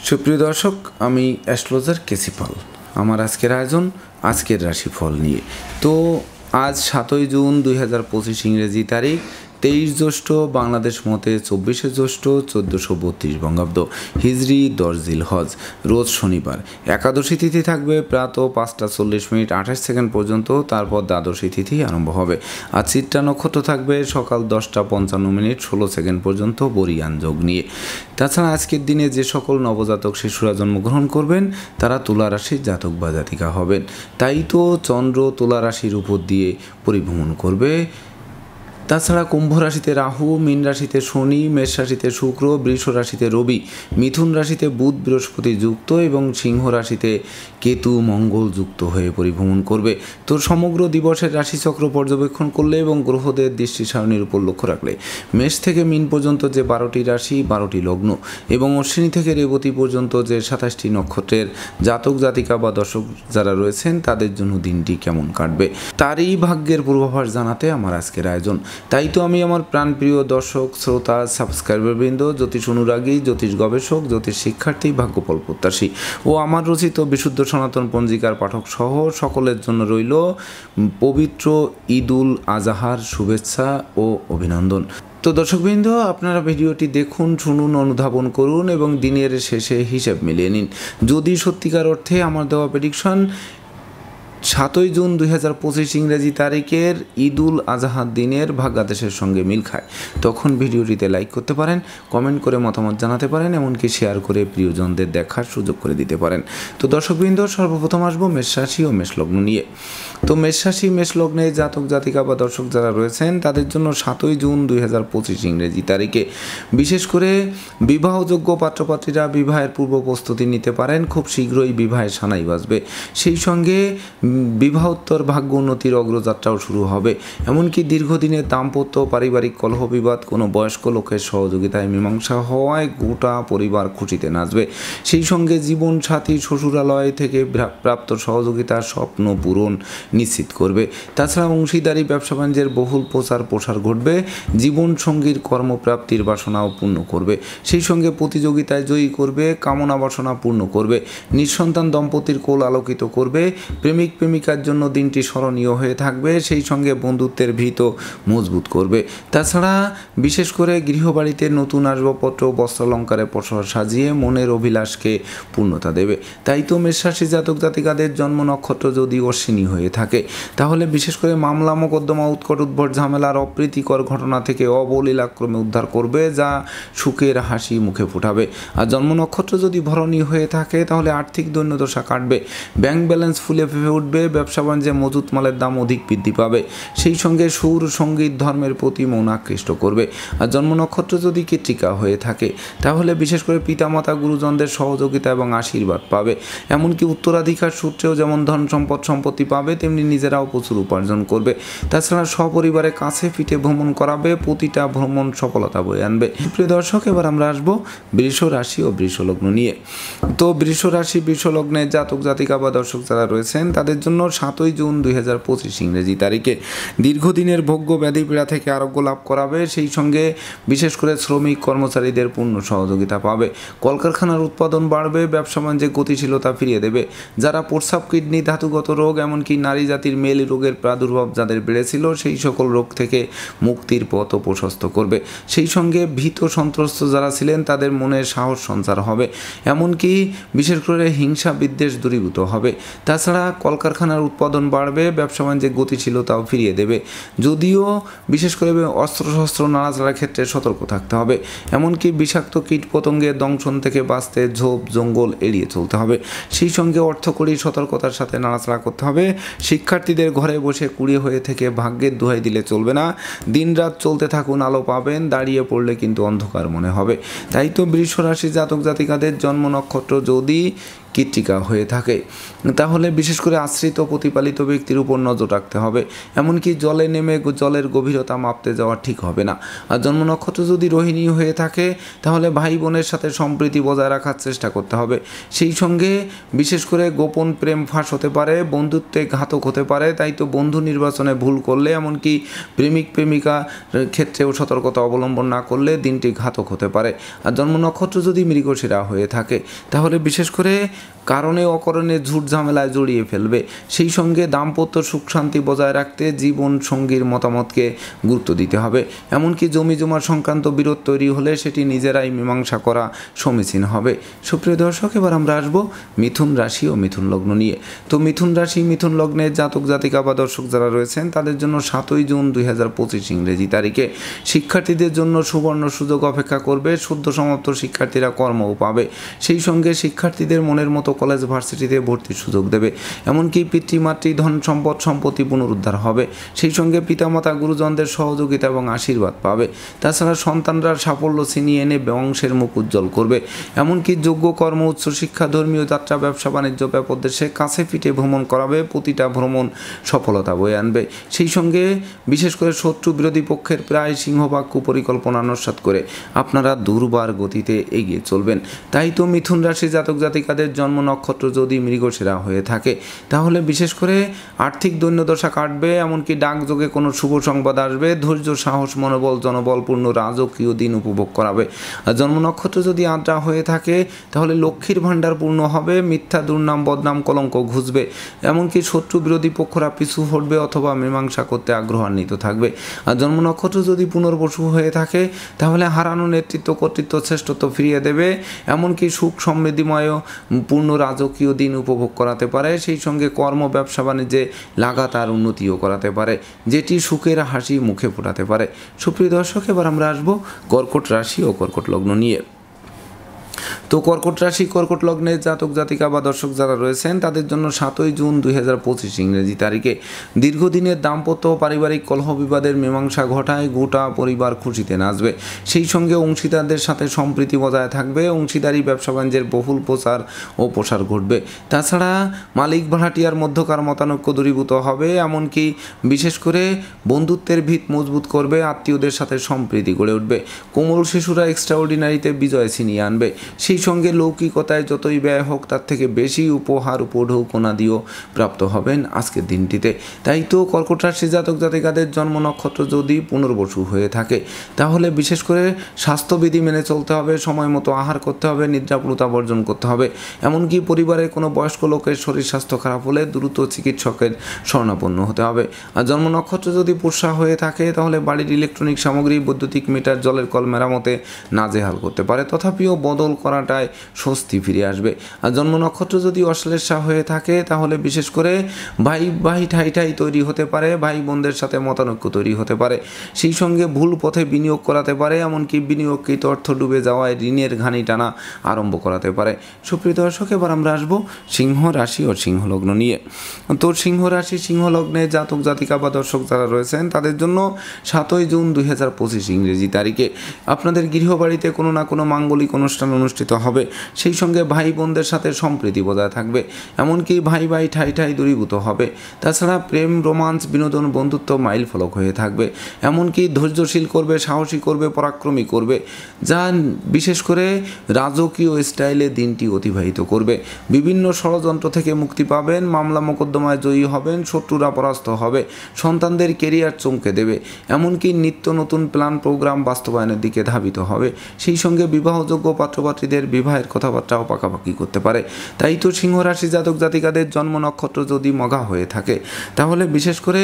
সুপ্রিয় দর্শক, আমি অ্যাস্ট্রোলজার কেসি পাল। আমার আজকের আয়োজন আজকের রাশিফল নিয়ে। তো আজ 7ই জুন 2025 ইংরেজি তারিখ, 23 জ্যৈষ্ঠ বাংলাদেশ মতে 24শে জ্যৈষ্ঠ 1432 বঙ্গাব্দ, হিজরি 10 জিলহজ, রোজ শনিবার। একাদশী তিথি থাকবে প্রাত 5টা 40 মিনিট 28 সেকেন্ড পর্যন্ত, তারপর দ্বাদশী তিথি আরম্ভ হবে। আর চিত্রা নক্ষত্র থাকবে সকাল 10টা 55 মিনিট 16 সেকেন্ড পর্যন্ত বরিয়ান যোগ নিয়ে। তাছাড়া আজকের দিনে যে সকল নবজাতক শিশুরা জন্মগ্রহণ করবেন তারা তুলা রাশির জাতক বা জাতিকা হবেন। তাই তো চন্দ্র তুলা রাশির উপর দিয়ে পরিভ্রমণ করবে। তাছাড়া কুম্ভ রাশিতে রাহু, মীন রাশিতে শনি, মেষ রাশিতে শুক্র, বৃষ রাশিতে রবি, মিথুন রাশিতে বুধ বৃহস্পতি যুক্ত এবং সিংহ রাশিতে কেতু মঙ্গল যুক্ত হয়ে পরিভ্রমণ করবে। তো সমগ্র দিবসের রাশিচক্র পর্যবেক্ষণ করলে এবং গ্রহদের দৃষ্টি সারণীর উপর লক্ষ্য রাখলে মেষ থেকে মীন পর্যন্ত যে 12টি রাশি 12টি লগ্ন এবং অশ্বিনী থেকে রেবতী পর্যন্ত যে 27টি নক্ষত্রের জাতক জাতিকা বা দর্শক যারা রয়েছেন তাদের জন্য দিনটি কেমন কাটবে তারই ভাগ্যের পূর্বাভাস জানাতে আমার আজকের আয়োজন। তাই তো আমি আমার প্রাণপ্রিয় দর্শক, শ্রোতা, সাবস্ক্রাইবারবৃন্দ, জ্যোতিষ অনুরাগী, জ্যোতিষ গবেষক, জ্যোতিষ শিক্ষার্থী, ভাগ্যফল প্রত্যাশী ও আমার রচিত বিশুদ্ধ সনাতন পঞ্জিকার পাঠক সহ সকলের জন্য রইল পবিত্র ঈদুল আজহার শুভেচ্ছা ও অভিনন্দন। তো দর্শকবৃন্দ, আপনারা ভিডিওটি দেখুন, শুনুন, অনুধাবন করুন এবং দিনের শেষে হিসেব মিলিয়ে নিন। যদি সত্যিকার অর্থে আমার দেওয়া প্রেডিকশন 7ই জুন 2025 ইংরেজি তারিখের ঈদুল আজহার দিনের ভাগ্যাদেশের সঙ্গে মিল খায়, তখন ভিডিওটিতে লাইক করতে পারেন, কমেন্ট করে মতামত জানাতে পারেন, এমনকি শেয়ার করে প্রিয়জনদের দেখার সুযোগ করে দিতে পারেন। তো দর্শকবৃন্দ, সর্বপ্রথম আসবো মেষ রাশি ও মেষ লগ্ন নিয়ে। তো মেষ রাশি মেষ লগ্নে জাতক জাতিকা বা দর্শক যারা রয়েছেন তাদের জন্য 7ই জুন 2025 ইংরেজি তারিখে বিশেষ করে বিবাহযোগ্য পাত্রপাত্রীরা বিবাহের পূর্ব প্রস্তুতি নিতে পারেন। খুব শীঘ্রই বিবাহের সানাই বাজবে। সেই সঙ্গে বিবাহোত্তর ভাগ্য উন্নতির অগ্রযাত্রাও শুরু হবে। এমনকি দীর্ঘদিনের দাম্পত্য পারিবারিক কলহ বিবাদ কোনো বয়স্ক লোকের সহযোগিতায় মীমাংসা হওয়ায় গোটা পরিবার খুশিতে নাচবে। সেই সঙ্গে জীবন সাথী শ্বশুরালয় থেকে প্রাপ্ত সহযোগিতার স্বপ্ন পূরণ নিশ্চিত করবে। তাছাড়া অংশীদারি ব্যবসা বাণিজ্যের বহুল প্রচার প্রসার ঘটবে। জীবন সঙ্গীর কর্মপ্রাপ্তির বাসনাও পূর্ণ করবে। সেই সঙ্গে প্রতিযোগিতায় জয়ী করবে, কামনা বাসনা পূর্ণ করবে। নিঃসন্তান দম্পতির কোল আলোকিত করবে। প্রেমিক প্রেমিকার জন্য দিনটি স্মরণীয় হয়ে থাকবে। সেই সঙ্গে বন্ধুত্বের ভিত মজবুত করবে। তাছাড়া বিশেষ করে গৃহবাড়িতে নতুন আসবাবপত্র বস্ত্রালঙ্কারে প্রসার সাজিয়ে মনের অভিলাষকে পূর্ণতা দেবে। তাই তো মেষরাশি জাতক জাতিকাদের জন্ম নক্ষত্র যদি অশ্বিনী হয়ে থাকে তাহলে বিশেষ করে মামলা মোকদ্দমা উৎকট উদ্ভট ঝামেলার অপ্রীতিকর ঘটনা থেকে অবলীলাক্রমে উদ্ধার করবে, যা সুখের হাসি মুখে ফোটাবে। আর জন্ম নক্ষত্র যদি ভরণী হয়ে থাকে তাহলে আর্থিক দৈন্যদশা কাটবে, ব্যাংক ব্যালেন্স ফুলে ফেঁপে উঠবে, ব্যবসা বাণিজ্যে মজুত মালের দাম অধিক বৃদ্ধি পাবে। সেই সঙ্গে সুর সঙ্গীত ধর্মের প্রতি মন আকৃষ্ট করবে। আর জন্ম নক্ষত্র যদি কৃত্তিকা হয়ে থাকে তাহলে বিশেষ করে পিতামাতা গুরুজনদের সহযোগিতা এবং আশীর্বাদ পাবে। এমনকি উত্তরাধিকার সূত্রেও যেমন ধন সম্পত্তি পাবে তেমনি নিজেরাও প্রচুর উপার্জন করবে। তাছাড়া সপরিবারে কাছে পিঠে ভ্রমণ করাবে, প্রতিটা ভ্রমণ সফলতা বয়ে আনবে। প্রিয় দর্শক, এবার আমরা আসবো বৃষ রাশি ও বৃষ লগ্ন নিয়ে। তো বৃষ রাশি বৃষ লগ্নের জাতক জাতিকা বা দর্শক যারা রয়েছেন তাদের জন্য 7ই জুন 2025 ইংরেজি তারিখে দীর্ঘদিনের ভোগ্য ব্যাধি পীড়া থেকে আরোগ্য লাভ করাবে। সেই সঙ্গে বিশেষ করে শ্রমিক কর্মচারীদের পূর্ণ সহযোগিতা পাবে। কলকারখানার উৎপাদন বাড়বে, ব্যবসা বাণিজ্যে গতিশীলতা ফিরিয়ে দেবে। যারা প্রস্রাব, কিডনি, ধাতুগত রোগ, এমনকি নারী জাতির মেল রোগের প্রাদুর্ভাব যাদের বেড়েছিল সেই সকল রোগ থেকে মুক্তির পথ প্রশস্ত করবে। সেই সঙ্গে ভীত সন্ত্রস্ত যারা ছিলেন তাদের মনে সাহস সঞ্চার হবে। এমনকি বিশেষ করে হিংসা বিদ্বেষ দূরীভূত হবে। তাছাড়া কলকারখানার উৎপাদন বাড়বে, ব্যবসা বাণিজ্যে গতিশীলতাও ফিরিয়ে দেবে। যদিও বিশেষ করে অস্ত্রশস্ত্র নাড়াচাড়ার ক্ষেত্রে সতর্ক থাকতে হবে। এমনকি বিষাক্ত কীট পতঙ্গের দংশন থেকে বাঁচতে ঝোপ জঙ্গল এড়িয়ে চলতে হবে। সেই সঙ্গে অর্থকরী সতর্কতার সাথে নাড়াচাড়া করতে হবে। শিক্ষার্থীদের ঘরে বসে কুড়িয়ে হয়ে থেকে ভাগ্যের দোহাই দিলে চলবে না। দিনরাত চলতে থাকুন, আলো পাবেন, দাঁড়িয়ে পড়লে কিন্তু অন্ধকার মনে হবে। তাই তো বৃষ রাশি জাতক জাতিকাদের জন্ম নক্ষত্র যদি কৃত্তিকা হয়ে থাকে তাহলে বিশেষ করে আজ আশ্রিত প্রতিপালিত ব্যক্তির উপর নজর রাখতে হবে। এমনকি জলে নেমে জলের গভীরতা মাপতে যাওয়া ঠিক হবে না। আর জন্ম নক্ষত্র যদি রোহিণী হয়ে থাকে তাহলে ভাই বোনের সাথে সম্প্রীতি বজায় রাখার চেষ্টা করতে হবে। সেই সঙ্গে বিশেষ করে গোপন প্রেম ফাঁস হতে পারে, বন্ধুত্বে ঘাতক হতে পারে। তাই তো বন্ধু নির্বাচনে ভুল করলে, এমনকি প্রেমিক প্রেমিকা ক্ষেত্রেও সতর্কতা অবলম্বন না করলে দিনটি ঘাতক হতে পারে। আর জন্ম নক্ষত্র যদি মৃগশিরা হয়ে থাকে তাহলে বিশেষ করে কারণে অকারণে ঝুট ঝামেলায় জড়িয়ে ফেলবে। সেই সঙ্গে দাম্পত্য সুখ শান্তি বজায় রাখতে জীবন সঙ্গীর মতামতকে গুরুত্ব দিতে হবে। এমনকি জমি জমা সংক্রান্ত বিরোধ তৈরি হলে সেটি নিজেরাই মীমাংসা করা সমীচীন হবে। সুপ্রিয় দর্শক, এবার আমরা আসবো মিথুন রাশি ও মিথুন লগ্ন নিয়ে। তো মিথুন রাশি মিথুন লগ্নের জাতক জাতিকা বা দর্শক যারা রয়েছেন তাদের জন্য 7ই জুন 2025 ইংরেজি তারিখে শিক্ষার্থীদের জন্য সুবর্ণ সুযোগ অপেক্ষা করবে। সদ্য সমাপ্ত শিক্ষার্থীরা কর্মও পাবে। সেই সঙ্গে শিক্ষার্থীদের মনের মতো কলেজ ভার্সিটিতে ভর্তির সুযোগ দেবে। এমনকি পিতৃমাতৃ ধন সম্পদ সম্পত্তি পুনরুদ্ধার হবে। সেই সঙ্গে পিতামাতা গুরুজনদের সহযোগিতা এবং আশীর্বাদ পাবে। তাছাড়া সন্তানরা সাফল্য ছিনিয়ে এনে বংশের মুখ উজ্জ্বল করবে। এমনকি যোগ্য কর্ম উচ্চশিক্ষা ধর্মীয় যাত্রা ব্যবসা বাণিজ্য ব্যাপদেশে কাছে পিঠে ভ্রমণ করাবে। প্রতিটা ভ্রমণ সফলতা বয়ে আনবে। সেই সঙ্গে বিশেষ করে শত্রু বিরোধী পক্ষের প্রায় সিংহভাগ কুপরিকল্পনা নস্যাৎ করে আপনারা দুর্বার গতিতে এগিয়ে চলবেন। তাই তো মিথুন রাশি জাতক জাতিকাদের জন্ম নক্ষত্র যদি মৃগশিরা হয়ে থাকে তাহলে বিশেষ করে আর্থিক দৈন্যদশা কাটবে। এমনকি ডাকযোগে কোনো শুভ সংবাদ আসবে। ধৈর্য সাহস মনোবল জনবলপূর্ণ রাজকীয় দিন উপভোগ করাবে। আর জন্ম নক্ষত্র যদি আদ্রা হয়ে থাকে তাহলে লক্ষ্মীর ভাণ্ডার পূর্ণ হবে। মিথ্যা দুর্নাম বদনাম কলঙ্ক ঘুষবে। এমনকি শত্রু বিরোধী পক্ষরা পিছু হটবে অথবা মীমাংসা করতে আগ্রহান্বিত থাকবে। আর জন্ম নক্ষত্র যদি পুনর্বসু হয়ে থাকে তাহলে হারানো নেতৃত্ব কর্তৃত্ব শ্রেষ্ঠত্ব ফিরিয়ে দেবে। এমনকি সুখ সমৃদ্ধিময় পূর্ণ রাজকীয় দিন উপভোগ করাতে পারে। সেই সঙ্গে কর্ম ব্যবসা বাণিজ্যে লাগাতার উন্নতিও করাতে পারে, যেটি সুখের হাসি মুখে ফোটাতে পারে। সুপ্রিয় দর্শক, এবার আমরা আসবো কর্কট রাশি ও কর্কট লগ্ন নিয়ে। তো কর্কট রাশি কর্কট লগ্নের জাতক জাতিকা বা দর্শক যারা রয়েছেন তাদের জন্য 7ই জুন 2025 ইংরেজি তারিখে দীর্ঘদিনের দাম্পত্য পারিবারিক কলহ বিবাদের মীমাংসা ঘটায় গোটা পরিবার খুশিতে নাচবে। সেই সঙ্গে অংশীদারদের সাথে সম্প্রীতি বজায় থাকবে। অংশীদারি ব্যবসা বাণিজ্যের বহুল প্রচার ও প্রসার ঘটবে। তাছাড়া মালিক ভাড়াটিয়ার মধ্যকার মতানৈক্য দূরীভূত হবে। এমনকি বিশেষ করে বন্ধুত্বের ভিত মজবুত করবে। আত্মীয়দের সাথে সম্প্রীতি গড়ে উঠবে। কোমল শিশুরা এক্সট্রাঅর্ডিনারিতে বিজয় ছিনিয়ে আনবে। সেই সঙ্গে লৌকিকতায় যতই ব্যয় হোক তার থেকে বেশি উপহার উপঢৌকনাদিও প্রাপ্ত হবেন আজকের দিনটিতে। তাই তো কর্কট রাশি জাতক জাতিকাদের জন্ম নক্ষত্র যদি পুনর্বসু হয়ে থাকে তাহলে বিশেষ করে স্বাস্থ্যবিধি মেনে চলতে হবে। সময় মতো আহার করতে হবে, নিদ্রাপুরতা বর্জন করতে হবে। এমনকি পরিবারের কোনো বয়স্ক লোকের শরীর স্বাস্থ্য খারাপ হলে দ্রুত চিকিৎসকের শরণাপন্ন হতে হবে। আর জন্ম নক্ষত্র যদি পুষ্যা হয়ে থাকে তাহলে বাড়ির ইলেকট্রনিক সামগ্রী বৈদ্যুতিক মিটার জলের কল মেরামতে নাজেহাল করতে পারে। তথাপিও বদল করাটায় স্বস্তি ফিরে আসবে। আর জন্ম নক্ষত্র যদি অশ্লেষা হয়ে থাকে তাহলে বিশেষ করে ভাই ঠাই ঠাই তৈরি হতে পারে। ভাই বোনদের সাথে মতানৈক্য তৈরি হতে পারে। সেই সঙ্গে ভুল পথে বিনিয়োগ করাতে পারে। এমনকি বিনিয়োগকৃত অর্থ ডুবে যাওয়ায় ঋণের ঘানি টানা আরম্ভ করাতে পারে। সুপ্রিয় দর্শক, এবার আমরা আসবো সিংহ রাশি ও সিংহ লগ্ন নিয়ে। তো সিংহ রাশি সিংহ লগ্নে জাতক জাতিকা বা দর্শক যারা রয়েছেন তাদের জন্য 7ই জুন 2025 ইংরেজি তারিখে আপনাদের গৃহবাড়িতে কোনো না কোনো মাঙ্গলিক অনুষ্ঠান অনুষ্ঠিত হবে। সেই সঙ্গে ভাই বোনদের সাথে সম্প্রীতি বজায় থাকবে। এমনকি ভাই ঠাই ঠাই দূরীভূত হবে। তাছাড়া প্রেম রোমান্স বিনোদন বন্ধুত্ব মাইল ফলক হয়ে থাকবে। এমনকি ধৈর্যশীল করবে, সাহসী করবে, পরাক্রমী করবে, যা বিশেষ করে রাজকীয় স্টাইলে দিনটি অতিবাহিত করবে। বিভিন্ন ষড়যন্ত্র থেকে মুক্তি পাবেন। মামলা মোকদ্দমায় জয়ী হবেন। শত্রুরা পরাস্ত হবে। সন্তানদের কেরিয়ার চমকে দেবে। এমনকি নিত্য নতুন প্ল্যান প্রোগ্রাম বাস্তবায়নের দিকে ধাবিত হবে। সেই সঙ্গে বিবাহযোগ্য পাত্রপাত্রীদের বিবাহের কথাবার্তাও পাকাপাকি করতে পারে। তাই তো সিংহ রাশি জাতক জাতিকাদের জন্ম নক্ষত্র যদি মঘা হয়ে থাকে তাহলে বিশেষ করে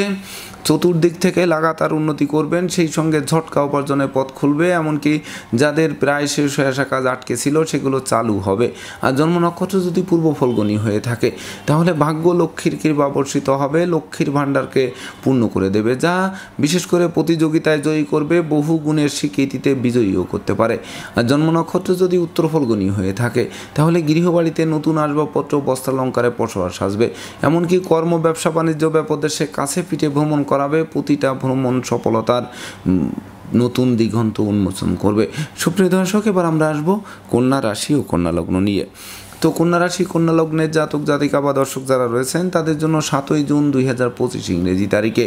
চতুর্দিক থেকে লাগাতার উন্নতি করবেন। সেই সঙ্গে ঝটকা উপার্জনের পথ খুলবে। এমনকি যাদের প্রায় শেষ হয়ে আসা কাজ আটকে ছিল সেগুলো চালু হবে। আর জন্ম নক্ষত্র যদি পূর্ব ফলগুনি হয়ে থাকে তাহলে ভাগ্য লক্ষ্মীর কৃপা বর্ষিত হবে। লক্ষ্মীর ভাণ্ডারকে পূর্ণ করে দেবে, যা বিশেষ করে প্রতিযোগিতায় জয়ী করবে। বহু গুণের স্বীকৃতিতে বিজয়ীও করতে পারে। আর জন্ম নক্ষত্র যদি উত্তর ফলগুনি হয়ে থাকে তাহলে গৃহবাড়িতে নতুন আসবাবপত্র বস্ত্রালঙ্কারে বসবাস আসবে। এমনকি কর্ম ব্যবসা বাণিজ্য ব্যাপদেশে কাছে পিঠে ভ্রমণ করাবে। প্রতিটা ভ্রমণ সফলতার নতুন দিগন্ত উন্মোচন করবে। সুপ্রিয় দর্শক, এবার আমরা আসবো কন্যা রাশি ও কন্যা লগ্ন নিয়ে। তো কন্যা রাশি কন্যা লগ্নের জাতক জাতিকা বা দর্শক যারা রয়েছেন তাদের জন্য 7ই জুন 2025 ইংরেজি তারিখে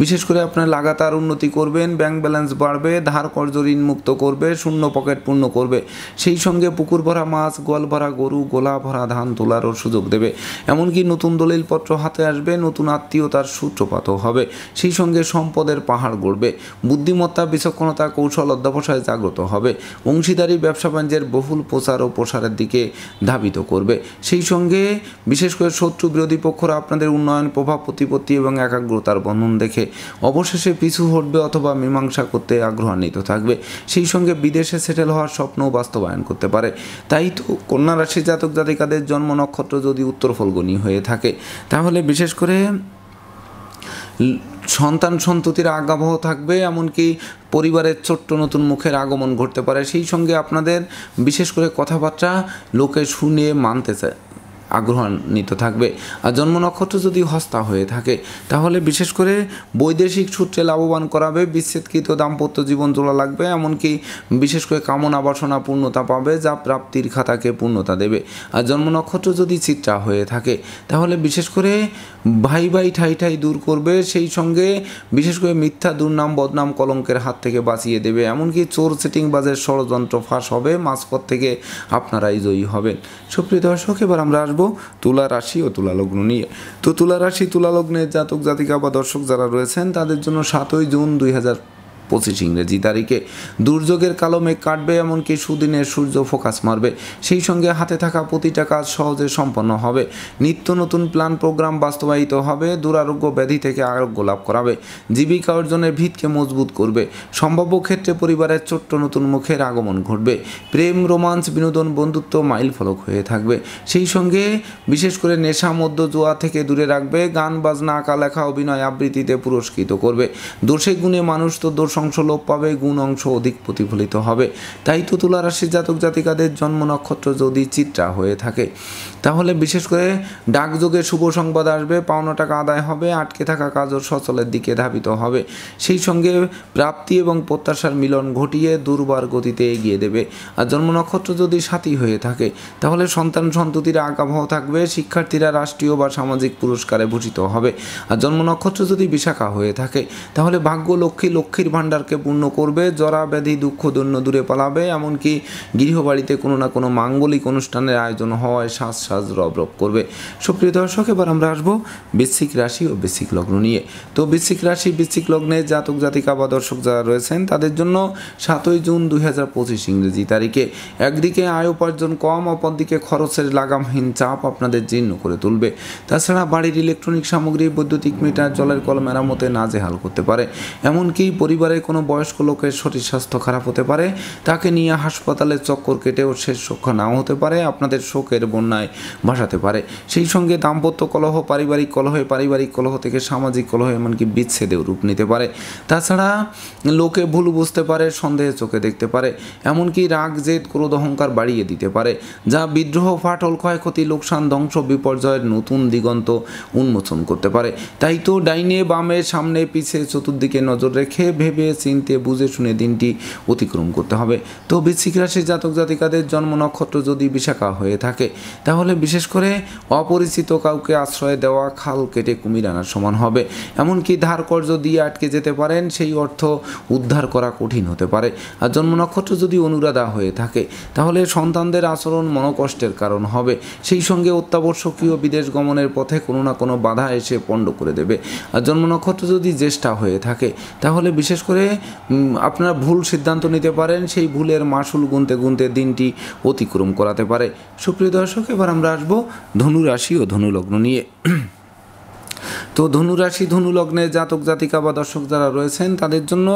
বিশেষ করে আপনার লাগাতার উন্নতি করবেন, ব্যাংক ব্যালেন্স বাড়বে, ধার কর্জ ঋণ মুক্ত করবে, শূন্য পকেট পূর্ণ করবে, সেই সঙ্গে পুকুর ভরা মাছ, গোয়াল ভরা গরু, গোলা ভরা ধান তোলারও সুযোগ দেবে। এমনকি নতুন দলিলপত্র হাতে আসবে, নতুন আত্মীয়তার সূত্রপাতও হবে, সেই সঙ্গে সম্পদের পাহাড় গড়বে, বুদ্ধিমত্তা, বিচক্ষণতা, কৌশল অধ্যবসায় জাগ্রত হবে, অংশীদারি ব্যবসা বাণিজ্যের বহুল প্রচার ও প্রসারের দিকে ধাবিত করবে। সেই সঙ্গে বিশেষ করে শত্রু বিরোধী পক্ষরা আপনাদের উন্নয়ন, প্রভাব প্রতিপত্তি এবং একাগ্রতার বন্ধন দেখে অবশেষে পিছু হটবে অথবা মীমাংসা করতে আগ্রহান্বিত থাকবে। সেই সঙ্গে বিদেশে সেটেল হওয়ার স্বপ্নও বাস্তবায়ন করতে পারে। তাই তো কন্যা রাশি জাতক জাতিকাদের জন্ম নক্ষত্র যদি উত্তর ফল্গুনী হয়ে থাকে তাহলে বিশেষ করে সন্তান সন্ততির আগাবহ থাকবে, এমনকি পরিবারের ছোট্ট নতুন মুখের আগমন ঘটতে পারে। সেই সঙ্গে আপনাদের বিশেষ করে কথাবার্তা লোকে শুনে মানতে চায়, আগ্রহান্বিত থাকবে। আর জন্ম নক্ষত্র যদি হস্তা হয়ে থাকে তাহলে বিশেষ করে বৈদেশিক সূত্রে লাভবান করাবে, বিচ্ছেদকৃত দাম্পত্য জীবন জোড়া লাগবে, এমনকি বিশেষ করে কামনা বাসনা পূর্ণতা পাবে, যা প্রাপ্তির খাতাকে পূর্ণতা দেবে। আর জন্ম নক্ষত্র যদি চিত্রা হয়ে থাকে তাহলে বিশেষ করে ভাই ভাই ঠাই ঠাই দূর করবে, সেই সঙ্গে বিশেষ করে মিথ্যা দুর্নাম বদনাম কলঙ্কের হাত থেকে বাঁচিয়ে দেবে, এমনকি চোর সিটিংবাজের ষড়যন্ত্র ফাঁস হবে, মাঝপথ থেকে আপনারাই জয়ী হবেন। সুপ্রিয় দর্শক, এবার আমরা আসবো তুলা রাশি ও তুলা লগ্ন নিয়ে। তো তুলা রাশি তুলা লগ্নের জাতক জাতিকা বা দর্শক যারা রয়েছেন তাদের জন্য 7ই জুন 2025 ইংরেজি তারিখে দুর্যোগের কালো মেঘ কাটবে, এমনকি সুদিনের সূর্য ফোকাস মারবে, সেই সঙ্গে হাতে থাকা প্রতিটা কাজ সহজে সম্পন্ন হবে, নিত্য নতুন প্ল্যান প্রোগ্রাম বাস্তবায়িত হবে, দুরারোগ্য ব্যাধি থেকে আরোগ্য লাভ করাবে, জীবিকা অর্জনের ভিতকে মজবুত করবে, সম্ভাব্য ক্ষেত্রে পরিবারের ছোট্ট নতুন মুখের আগমন ঘটবে, প্রেম রোমাঞ্চ বিনোদন বন্ধুত্ব মাইল ফলক হয়ে থাকবে, সেই সঙ্গে বিশেষ করে নেশা মধ্য জুয়া থেকে দূরে রাখবে, গান বাজনা আঁকা লেখা অভিনয় আবৃত্তিতে পুরস্কৃত করবে, দোষে গুণে মানুষ তো দোষ অংশ লোপ পাবে, গুণ অংশ অধিক প্রতিফলিত হবে। তাই তো তুলা রাশির জাতক জাতিকাদের জন্ম নক্ষত্র যদি চিত্রা হয়ে থাকে তাহলে বিশেষ করে ডাকযোগে শুভ সংবাদ আসবে, পাওনা টাকা আদায় হবে, আটকে থাকা কাজও সচলের দিকে ধাবিত হবে, সেই সঙ্গে প্রাপ্তি এবং প্রত্যাশার মিলন ঘটিয়ে দুর্বার গতিতে এগিয়ে দেবে। আর জন্ম নক্ষত্র যদি সাথী হয়ে থাকে তাহলে সন্তান সন্ততিরা আগাবহ থাকবে, শিক্ষার্থীরা রাষ্ট্রীয় বা সামাজিক পুরস্কারে ভূষিত হবে। আর জন্ম নক্ষত্র যদি বিশাখা হয়ে থাকে তাহলে ভাগ্য লক্ষ্মী লক্ষ্মীর ভাণ্ডারকে পূর্ণ করবে, জরা ব্যাধি দুঃখ দৈন্য দূরে পালাবে, এমনকি গৃহবাড়িতে কোনো না কোনো মাঙ্গলিক অনুষ্ঠানের আয়োজন হওয়ায় সাজ সাজ রব রব করবে। সুপ্রিয় দর্শক, এবার আমরা আসবো বৃশ্চিক রাশি ও বৃশ্চিক লগ্ন নিয়ে। তো বৃশ্চিক রাশি বৃশ্চিক লগ্নের জাতক জাতিকা বা দর্শক যারা রয়েছেন তাদের জন্য 7ই জুন 2025 ইংরেজি তারিখে একদিকে আয় উপার্জন কম, অপরদিকে খরচের লাগামহীন চাপ আপনাদের জীর্ণ করে তুলবে। তাছাড়া বাড়ির ইলেকট্রনিক সামগ্রী, বৈদ্যুতিক মিটার, জলের কল মেরামতে নাজেহাল করতে পারে, এমনকি পরিবারের কোনো বয়স্ক লোকের শরীর স্বাস্থ্য খারাপ হতে পারে, তাকে নিয়ে হাসপাতালের চক্কর কেটেও শেষ রক্ষা নাও হতে পারে, আপনাদের শোকের বন্যায় ভাসাতে পারে। সেই সঙ্গে দাম্পত্য কলহ, পারিবারিক কলহে, পারিবারিক কলহ থেকে সামাজিক কলহ, এমনকি বিচ্ছেদেও রূপ নিতে পারে। তাছাড়া লোকে ভুল বুঝতে পারে, সন্দেহের চোখে দেখতে পারে, এমনকি রাগ জেদ ক্রোধ অহংকার বাড়িয়ে দিতে পারে, যা বিদ্রোহ ফাটল ক্ষয়ক্ষতি লোকসান ধ্বংস বিপর্যয়ের নতুন দিগন্ত উন্মোচন করতে পারে। তাই তো ডাইনে বামে সামনে পিছে চতুর্দিকে নজর রেখে ভেবে চিনতে বুঝে শুনে দিনটি অতিক্রম করতে হবে। তো বৃশ্চিক রাশির জাতক জাতিকাদের জন্ম নক্ষত্র যদি বিশাখা হয়ে থাকে তাহলে বিশেষ করে অপরিচিত কাউকে আশ্রয় দেওয়া খাল কেটে কুমির আনার সমান হবে, এমনকি ধার কর্জ দিয়ে আটকে যেতে পারেন, সেই অর্থ উদ্ধার করা কঠিন হতে পারে। আর জন্ম নক্ষত্র যদি অনুরাধা হয়ে থাকে তাহলে সন্তানদের আচরণ মনোকষ্টের কারণ হবে, সেই সঙ্গে অত্যাবশ্যকীয় বিদেশ গমনের পথে কোনো না কোনো বাধা এসে পণ্ড করে দেবে। আর জন্ম নক্ষত্র যদি জ্যেষ্ঠা হয়ে থাকে তাহলে বিশেষ করে আপনারা ভুল সিদ্ধান্ত নিতে পারেন, সেই ভুলের মাসুল গুনতে গুনতে দিনটি অতিক্রম করাতে পারে। সুপ্রিয় দর্শক, এবার আমরা আসবো ধনু রাশি ও ধনু লগ্ন নিয়ে। তো ধনুরাশি ধনু লগ্নের জাতক জাতিকা বা দর্শক যারা রয়েছেন তাদের জন্য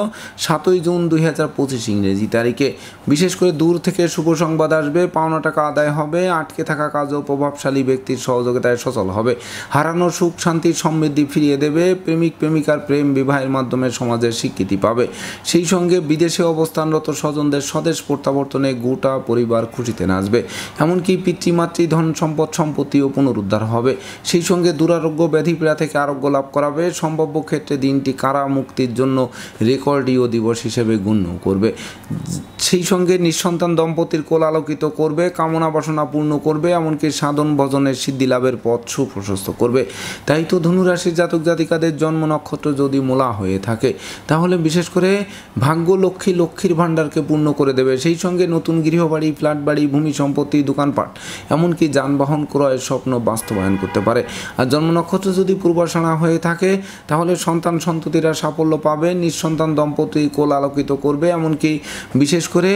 7ই জুন 2025 ইংরেজি তারিখে বিশেষ করে দূর থেকে শুভ সংবাদ আসবে, পাওনা টাকা আদায় হবে, আটকে থাকা কাজও প্রভাবশালী ব্যক্তির সহযোগিতায় সচল হবে, হারানো সুখ শান্তির সমৃদ্ধি ফিরিয়ে দেবে, প্রেমিক প্রেমিকার প্রেম বিবাহের মাধ্যমে সমাজের স্বীকৃতি পাবে, সেই সঙ্গে বিদেশে অবস্থানরত স্বজনদের স্বদেশ প্রত্যাবর্তনে গোটা পরিবার খুশিতে নাচবে, এমনকি পিতৃমাতৃ ধন সম্পদ সম্পত্তিও পুনরুদ্ধার হবে, সেই সঙ্গে দুরারোগ্য ব্যাধি পীড়া থেকে আরোগ্য লাভ করাবে। সম্ভাব্য ক্ষেত্রে দিনটি কারা মুক্তির জন্য রেকর্ডীয় দিবস হিসেবে গণ্য করবে। সেই সঙ্গে নিঃসন্তান দম্পতির কোল আলোকিত করবে, কামনা বাসনা পূর্ণ করবে, এমনকি সাধন ভজনের সিদ্ধি লাভের পথ সুপ্রশস্ত করবে। তাই তো ধনুরাশির জাতক জাতিকাদের জন্ম নক্ষত্র যদি মূলা হয়ে থাকে তাহলে বিশেষ করে ভাগ্য লক্ষ্মীর ভাণ্ডারকে পূর্ণ করে দেবে। সেই সঙ্গে নতুন গৃহবাড়ি, ফ্ল্যাট বাড়ি, ভূমি সম্পত্তি, দোকানপাট, এমনকি যানবাহন ক্রয়ের স্বপ্ন বাস্তবায়ন করতে পারে। আর জন্ম নক্ষত্র যদি পূর্বাষাঢ়া হয়ে থাকে তাহলে সন্তান সন্ততিরা সাফল্য পাবে, নিঃসন্তান দম্পতি কোল আলোকিত করবে, এমনকি বিশেষ করে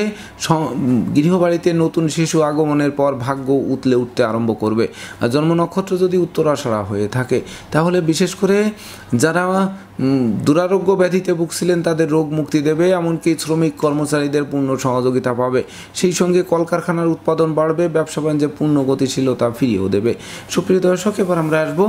গৃহবাড়িতে নতুন শিশু আগমনের পর ভাগ্য উতলে উঠতে আরম্ভ করবে। আর জন্ম নক্ষত্র যদি উত্তরাষাঢ়া হয়ে থাকে তাহলে বিশেষ করে যারা দুরারোগ্য ব্যাধিতে ভুগছিলেন তাদের রোগ মুক্তি দেবে, এমনকি শ্রমিক কর্মচারীদের পূর্ণ সহযোগিতা পাবে। সেই সঙ্গে কলকারখানার উৎপাদন বাড়বে, ব্যবসা বাণিজ্যে পূর্ণ গতিশীলতা ফিরিয়েও দেবে। সুপ্রিয় দর্শক, এবার আমরা আসবো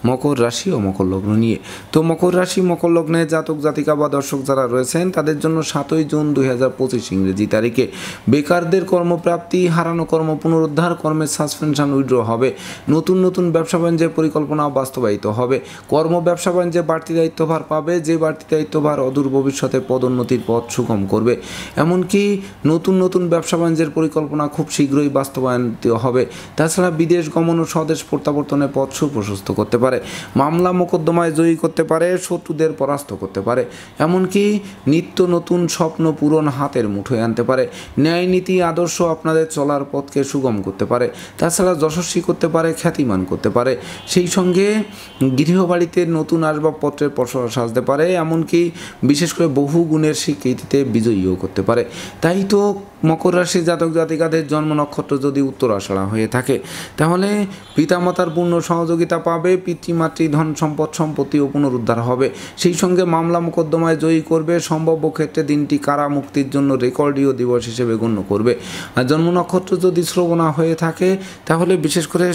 মকর রাশি ও মকর লগ্ন নিয়ে। তো মকর রাশি মকর লগ্নে জাতক জাতিকা বা দর্শক যারা রয়েছেন তাদের জন্য 7ই জুন 2025 ইংরেজি তারিখে বেকারদের কর্মপ্রাপ্তি, হারানো কর্ম পুনরুদ্ধার, কর্মের সাসপেনশন উইথড্র হবে, নতুন নতুন ব্যবসা বাণিজ্যের পরিকল্পনা বাস্তবায়িত হবে, কর্ম ব্যবসা বাণিজ্যে বাড়তি দায়িত্বভার পাবে, যে বাড়তি দায়িত্বভার অদূর ভবিষ্যতে পদোন্নতির পথ সুগম করবে, এমনকি নতুন নতুন ব্যবসা বাণিজ্যের পরিকল্পনা খুব শীঘ্রই বাস্তবায়িত হবে। তাছাড়া বিদেশ গমন ও স্বদেশ প্রত্যাবর্তনের পথ সুপ্রশস্ত করতে পারে, মামলা মোকদ্দমায় জয়ী করতে পারে, শত্রুদের পরাস্ত করতে পারে, এমনকি নিত্য নতুন স্বপ্ন পূরণ হাতের মুঠোয় আনতে পারে, ন্যায় নীতি আদর্শ আপনাদের চলার পথকে সুগম করতে পারে, তাছাড়া যশস্বী করতে পারে, খ্যাতিমান করতে পারে। সেই সঙ্গে গৃহবাড়িতে নতুন আসবাবপত্রের পসরা সাজতে পারে, এমনকি বিশেষ করে বহু গুণের স্বীকৃতিতে বিজয়ীও করতে পারে। তাই তো মকর রাশির জাতক জাতিকাদের জন্ম নক্ষত্র যদি উত্তরাষাঢ়া হয়ে থাকে তাহলে পিতামাতার পূর্ণ সহযোগিতা পাবে, পিতৃমাতৃ ধন সম্পত্তিও পুনরুদ্ধার হবে। সেই সঙ্গে মামলা মোকদ্দমায় জয়ী করবে, সম্ভাব্য ক্ষেত্রে দিনটি কারা মুক্তির জন্য রেকর্ডীয় দিবস হিসেবে গণ্য করবে। আর জন্ম নক্ষত্র যদি শ্রবণা হয়ে থাকে তাহলে বিশেষ করে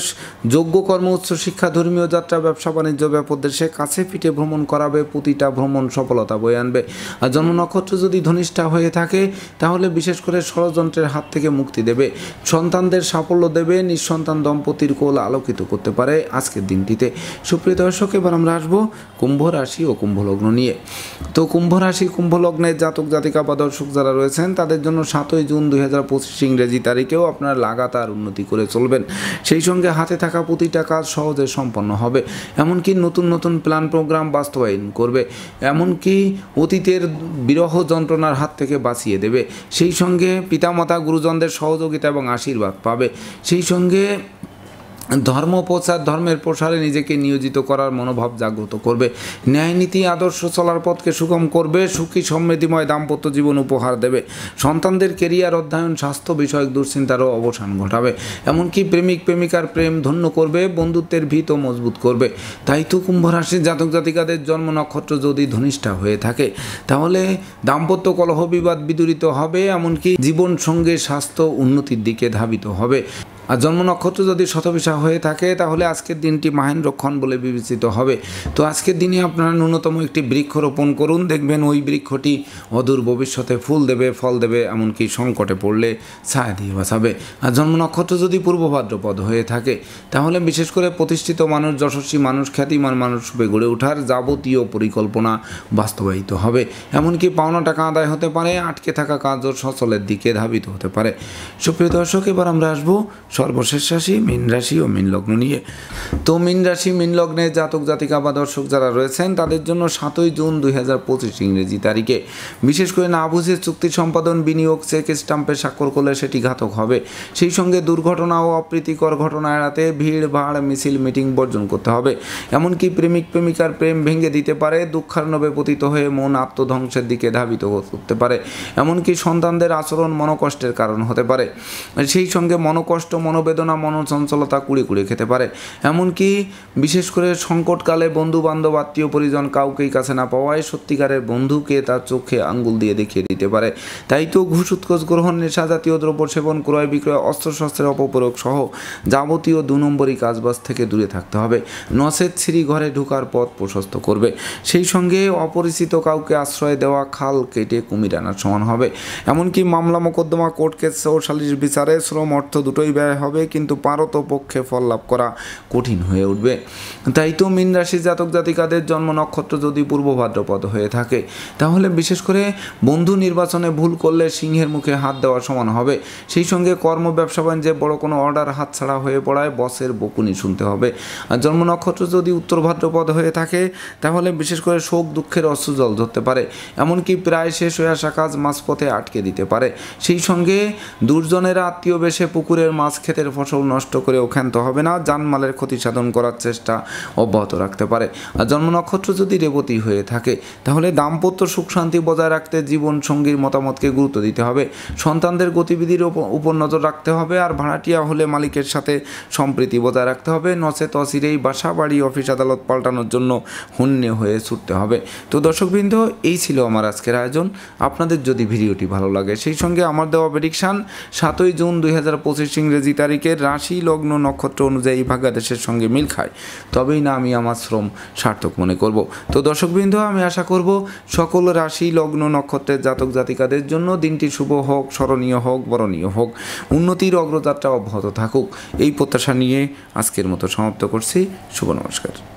যোগ্য কর্ম, উচ্চ শিক্ষা, ধর্মীয় যাত্রা, ব্যবসা বাণিজ্য ব্যাপদেশে কাছে পিঠে ভ্রমণ করাবে, প্রতিটা ভ্রমণ সফলতা বয়ে আনবে। আর জন্ম নক্ষত্র যদি ধনিষ্ঠা হয়ে থাকে তাহলে বিশেষ করে ষড়যন্ত্রের হাত থেকে মুক্তি দেবে, সন্তানদের সাফল্য দেবে, নিঃসন্তান দম্পতির কোল আলোকিত করতে পারে আজকের দিনটিতে। সুপ্রিয় দর্শক, এবার আমরা আসবো কুম্ভ রাশি ও কুম্ভ লগ্ন নিয়ে। তো কুম্ভ রাশি কুম্ভ লগ্নের জাতক জাতিকা বা দর্শক যারা রয়েছেন তাদের জন্য 7ই জুন 2025 ইংরেজি তারিখেও আপনারা লাগাতার উন্নতি করে চলবেন। সেই সঙ্গে হাতে থাকা প্রতিটা কাজ সহজে সম্পন্ন হবে, এমনকি নতুন নতুন প্ল্যান প্রোগ্রাম বাস্তবায়ন করবে, এমনকি অতীতের বিরহ যন্ত্রণার হাত থেকে বাঁচিয়ে দেবে। সেই সঙ্গে পিতামাতা গুরুজনদের সহযোগিতা এবং আশীর্বাদ পাবে। সেই সঙ্গে ধর্মের প্রসারে নিজেকে নিয়োজিত করার মনোভাব জাগ্রত করবে, ন্যায়নীতি আদর্শ চলার পথকে সুগম করবে, সুখী সমৃদ্ধিময় দাম্পত্য জীবন উপহার দেবে, সন্তানদের কেরিয়ার, অধ্যয়ন, স্বাস্থ্য বিষয়ক দুশ্চিন্তারও অবসান ঘটাবে, এমনকি প্রেমিক প্রেমিকার প্রেম ধন্য করবে, বন্ধুত্বের ভিতও মজবুত করবে। তাই তো কুম্ভ রাশির জাতক জাতিকাদের জন্ম নক্ষত্র যদি ধনিষ্ঠা হয়ে থাকে তাহলে দাম্পত্য কলহ বিবাদ বিদূরিত হবে, এমনকি জীবন সঙ্গে স্বাস্থ্য উন্নতির দিকে ধাবিত হবে। আর জন্ম নক্ষত্র যদি শতবিশা হয়ে থাকে তাহলে আজকের দিনটি মাহেন্দ্রক্ষণ বলে বিবেচিত হবে। তো আজকের দিনে আপনারা ন্যূনতম একটি বৃক্ষ রোপণ করুন, দেখবেন ওই বৃক্ষটি অদূর ভবিষ্যতে ফুল দেবে, ফল দেবে, এমনকি সংকটে পড়লে ছায়া দিয়ে বাঁচাবে। আর জন্ম নক্ষত্র যদি পূর্ব ভাদ্রপদ হয়ে থাকে তাহলে বিশেষ করে প্রতিষ্ঠিত মানুষ, যশস্বী মানুষ, খ্যাতিমান মানুষ রূপে গড়ে ওঠার যাবতীয় পরিকল্পনা বাস্তবায়িত হবে, এমনকি পাওনা টাকা আদায় হতে পারে, আটকে থাকা কাজও সচলের দিকে ধাবিত হতে পারে। সুপ্রিয় দর্শক, এবার আমরা আসবো সর্বশেষ রাশি মীন রাশি ও মীন লগ্ন নিয়ে। তো মীন রাশি মীন লগ্নে জাতক জাতিকা বা দর্শক যারা রয়েছেন তাদের জন্য 7ই জুন 2025 ইংরেজি তারিখে বিশেষ করে না বুঝে চুক্তি সম্পাদন, বিনিয়োগ, চেক স্টাম্পে স্বাক্ষর করলে সেটি ঘাতক হবে। সেই সঙ্গে দুর্ঘটনা ও অপ্রীতিকর ঘটনা এড়াতে ভিড় ভাড়, মিছিল, মিটিং বর্জন করতে হবে, এমনকি প্রেমিক প্রেমিকার প্রেম ভেঙে দিতে পারে, দুঃখার্ণবে পতিত হয়ে মন আত্মধ্বংসের দিকে ধাবিত করতে পারে, এমনকি সন্তানদের আচরণ মনোকষ্টের কারণ হতে পারে। সেই সঙ্গে মনোকষ্ট, মনোবেদনা, মনোচঞ্চলতা কুড়ে কুড়ে খেতে পারে, এমনকি বিশেষ করে সংকটকালে বন্ধু বান্ধব, আত্মীয় পরিজন কাউকেই কাছে না পাওয়ায় সত্যিকারের বন্ধুকে তার চোখে আঙ্গুল দিয়ে দেখিয়ে দিতে পারে। তাই তো ঘুষ, উৎকোচ গ্রহণ, নেশা জাতীয় দ্রব্য সেবন, ক্রয় বিক্রয়, অস্ত্রশস্ত্রের অপপ্রয়োগ সহ যাবতীয় 2 নম্বরী কাজবাজ থেকে দূরে থাকতে হবে। নচেত ছিরি ঘরে ঢোকার পথ প্রশস্ত করবে। সেই সঙ্গে অপরিচিত কাউকে আশ্রয় দেওয়া খাল কেটে কুমির আনার সমান হবে, এমনকি মামলা মোকদ্দমা, কোর্ট কেস ও সালিশ বিচারে শ্রম অর্থ দুটোই ব্যয় প্রায় হবে, কিন্তু পারতপক্ষে ফল লাভ করা কঠিন হয়ে উঠবে। তাই তো মীন রাশি জাতক জাতিকাদের জন্ম নক্ষত্র যদি পূর্ব ভাদ্রপদ হয়ে থাকে, তাহলে বিশেষ করে বন্ধু নির্বাচনে ভুল করলে সিংহের মুখে হাত দেওয়ার সমান হবে। সেই সঙ্গে কর্ম ব্যবসা বাণিজ্যে বড় কোনো অর্ডার হাতছাড়া হয়ে পড়ায় বসের বকুনি শুনতে হবে। আর জন্ম নক্ষত্র যদি উত্তর ভাদ্রপদ হয়ে থাকে, তাহলে বিশেষ করে শোক দুঃখের অশ্রুজল ধরতে পারে, এমনকি প্রায় শেষ হয়ে আসা কাজ মাঝপথে আটকে দিতে পারে। সেই সঙ্গে দুর্জনেরা আত্মীয় বেশে পুকুরের মাছ ক্ষেতের ফসল নষ্ট করেও ক্ষান্ত হবে না, জানমালের ক্ষতি সাধন করার চেষ্টা অব্যাহত রাখতে পারে। আর জন্ম নক্ষত্র যদি রেবতী হয়ে থাকে, তাহলে দাম্পত্য সুখ শান্তি বজায় রাখতে জীবন সঙ্গীর মতামতকে গুরুত্ব দিতে হবে, সন্তানদের গতিবিধির উপর নজর রাখতে হবে, আর ভাড়াটিয়া হলে মালিকের সাথে সম্প্রীতি বজায় রাখতে হবে, নচেত অচিরেই বাসা বাড়ি অফিস আদালত পাল্টানোর জন্য হন্যে হয়ে ছুটতে হবে। তো দর্শকবৃন্দ, এই ছিল আমার আজকের আয়োজন। আপনাদের যদি ভিডিওটি ভালো লাগে, সেই সঙ্গে আমার দেওয়া প্রেডিকশান 7ই জুন 2025 ইংরেজি তারিখের রাশি লগ্ন নক্ষত্র অনুযায়ী ভাগ্যাদেশের সঙ্গে মিল খায়, তবেই না আমি আমার শ্রম সার্থক মনে করব। তো দর্শকবৃন্দ, আমি আশা করব সকল রাশি লগ্ন নক্ষত্রের জাতক জাতিকাদের জন্য দিনটি শুভ হোক, স্মরণীয় হোক, বরণীয় হোক, উন্নতির অগ্রযাত্রা অব্যাহত থাকুক, এই প্রত্যাশা নিয়ে আজকের মতো সমাপ্ত করছি। শুভ নমস্কার।